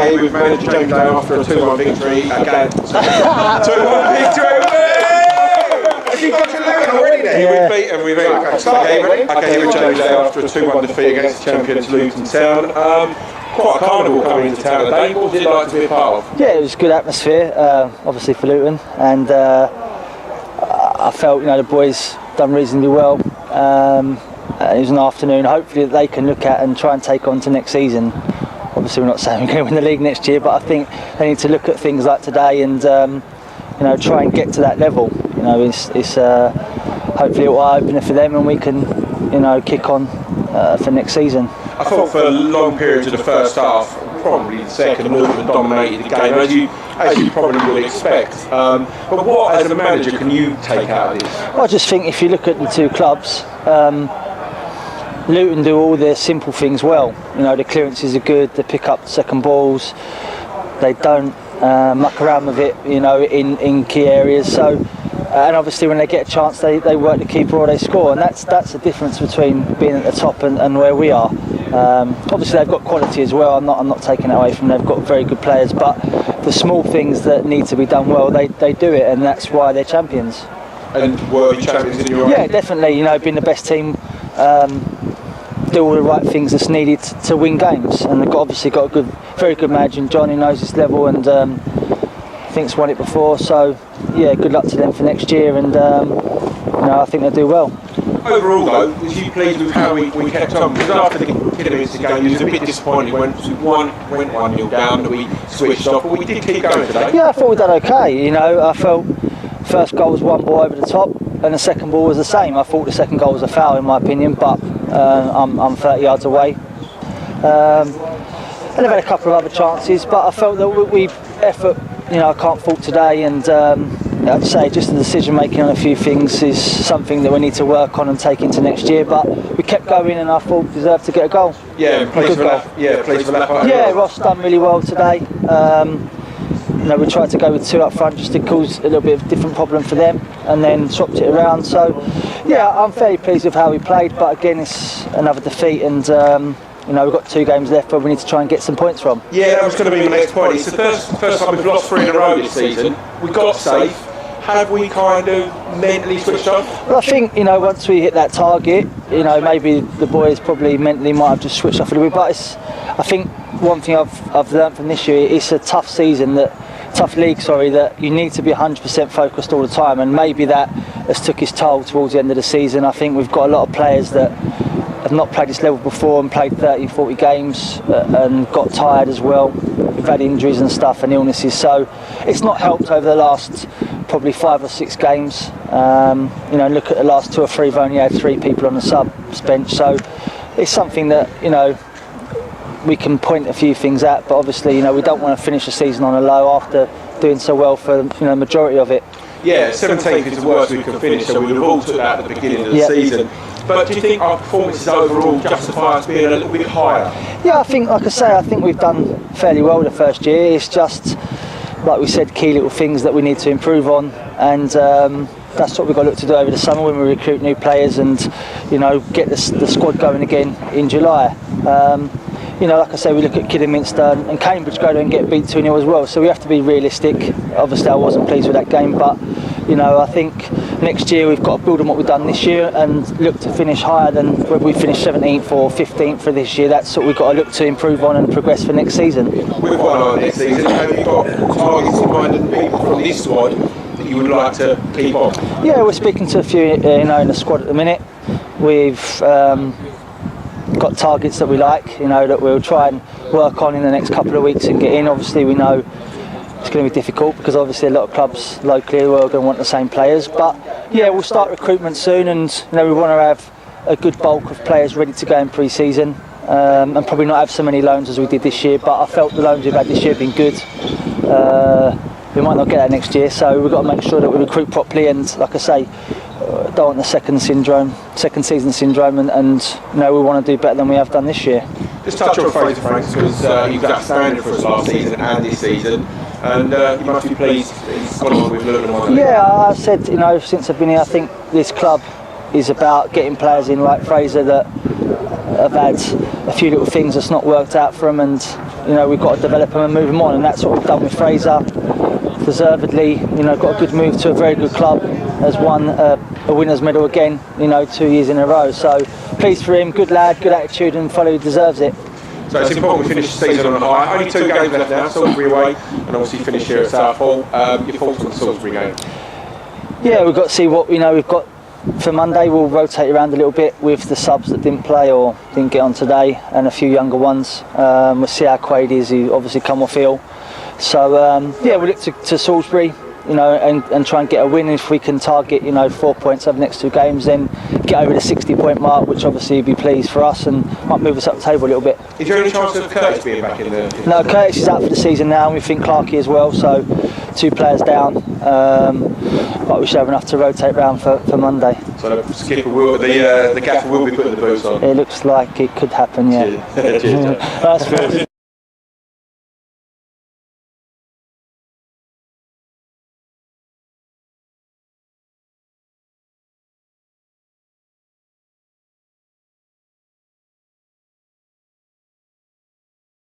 With manager James Day after a 2-1 victory again. 2-1 victory! You've got to Luton already then? Yeah. We've beaten. Okay, with James Day after a 2-1 defeat against the champions Luton Town. Quite a carnival coming into town today. What was it like to be a part of? Yeah, it was a good atmosphere, obviously for Luton, and I felt the boys done reasonably well. It was an afternoon, hopefully that they can look at and try and take on to next season. Obviously we're not saying we're going to win the league next year, but I think they need to look at things like today and try and get to that level. It's hopefully it will open it for them, and we can kick on for next season. I thought for long periods of the first half, probably the second, Luton dominated the game, as you probably would expect. But what, as a manager, can you take out of this? Well, I just think if you look at the two clubs, Luton do all their simple things well. The clearances are good, they pick up second balls, they don't muck around with it, in key areas. So, and obviously when they get a chance, they work the keeper or they score, and that's the difference between being at the top and where we are. Obviously they've got quality as well. I'm not taking it away from them. They've got very good players, but the small things that need to be done well, they do it, and that's why they're champions. And were you champions in your eyes? Yeah, definitely. Being the best team, do all the right things that's needed to win games, and they've obviously got a very good manager, John, who knows this level, and I think's won it before. So yeah, good luck to them for next year, and I think they'll do well. Overall though, was you pleased with how we kept on? Because after the Kidderminster game, you was a bit disappointed when we went 1-0 down, that we switched off, but we did keep going today. Yeah, I thought we done okay. I felt first goal was one ball over the top, and the second ball was the same. I thought the second goal was a foul in my opinion, but I'm 30 yards away. And I've had a couple of other chances, but I felt that we effort, I can't fault today, and I'd say just the decision making on a few things is something that we need to work on and take into next year. But we kept going, and I thought we deserved to get a goal. Yeah, pleased for that. Yeah, Ross done really well today. We tried to go with two up front just to cause a little bit of a different problem for them, and then swapped it around. So yeah, I'm fairly pleased with how we played, but again it's another defeat, and we've got 2 games left where we need to try and get some points from. Yeah, that was going to be my next point. It's the first time we've lost 3 in a row this season. We got safe. Have we kind of mentally switched off? Well, I think once we hit that target, maybe the boys probably mentally might have just switched off a little bit. But I think one thing I've learned from this year, it's a tough league, that you need to be 100% focused all the time, and maybe that has took its toll towards the end of the season. I think we've got a lot of players that have not played this level before and played 30, 40 games and got tired as well. We've had injuries and stuff and illnesses, so it's not helped over the last probably 5 or 6 games. Look at the last 2 or 3, we've only had 3 people on the subs bench, so it's something that we can point a few things at, but obviously we don't want to finish the season on a low after doing so well for the majority of it. Yeah, 17th is the worst we could finish, so we would have all took that at the beginning of the season. But do you think our performances overall justify us being a little bit higher? Yeah, I think we've done fairly well the first year. It's just, like we said, key little things that we need to improve on, and that's what we've got to look to do over the summer when we recruit new players and get the squad going again in July. Like I say, we look at Kidderminster and Cambridge go there and get beat 2-0 as well, so we have to be realistic. Obviously I wasn't pleased with that game, but I think next year we've got to build on what we've done this year and look to finish higher than whether we finish 17th or 15th for this year. That's what we've got to look to improve on and progress for next season. We've got on next season. Have you got targets in mind and people from this squad that you would like to keep on? Yeah, we're speaking to a few in the squad at the minute. We've got targets that we like, that we'll try and work on in the next couple of weeks and get in. Obviously we know it's going to be difficult because obviously a lot of clubs locally are going to want the same players, but yeah, we'll start recruitment soon, and we want to have a good bulk of players ready to go in pre-season, and probably not have so many loans as we did this year, but I felt the loans we've had this year have been good. We might not get that next year, so we've got to make sure that we recruit properly, and like I say, don't want the second season syndrome, and we want to do better than we have done this year. Just touch on Fraser Franks, because he was outstanding for us last season and this season, and you must be pleased he's gone on with Luton. Yeah, I said, since I've been here, I think this club is about getting players in like Fraser that have had a few little things that's not worked out for them, and you know, we've got to develop them and move them on, and that's what we've done with Fraser. Deservedly, you know, got a good move to a very good club, has won a winners medal again, you know, 2 years in a row. So pleased for him, good lad, good attitude, and fellow who deserves it. So it's important we finish the season on a high. Only 2 games left now, Salisbury away, and obviously finish here at Southall. Your thoughts on the Salisbury game? Yeah, we've got to see what, you know, we've got for Monday. We'll rotate around a little bit with the subs that didn't play or didn't get on today, and a few younger ones. We'll see how Quaid is, who obviously come off ill. So yeah, we'll look to Salisbury, you know, and try and get a win. If we can target, you know, 4 points over the next 2 games, then get over the 60-point mark, which obviously would be pleased for us and might move us up the table a little bit. Is there any chance of Curtis being back in the? No, Curtis is out for the season now, and we think Clarkey as well. So 2 players down, but we should have enough to rotate round for Monday. So the skipper will, the gaffer will be putting the boots on. It looks like it could happen, yeah. Cheers. That's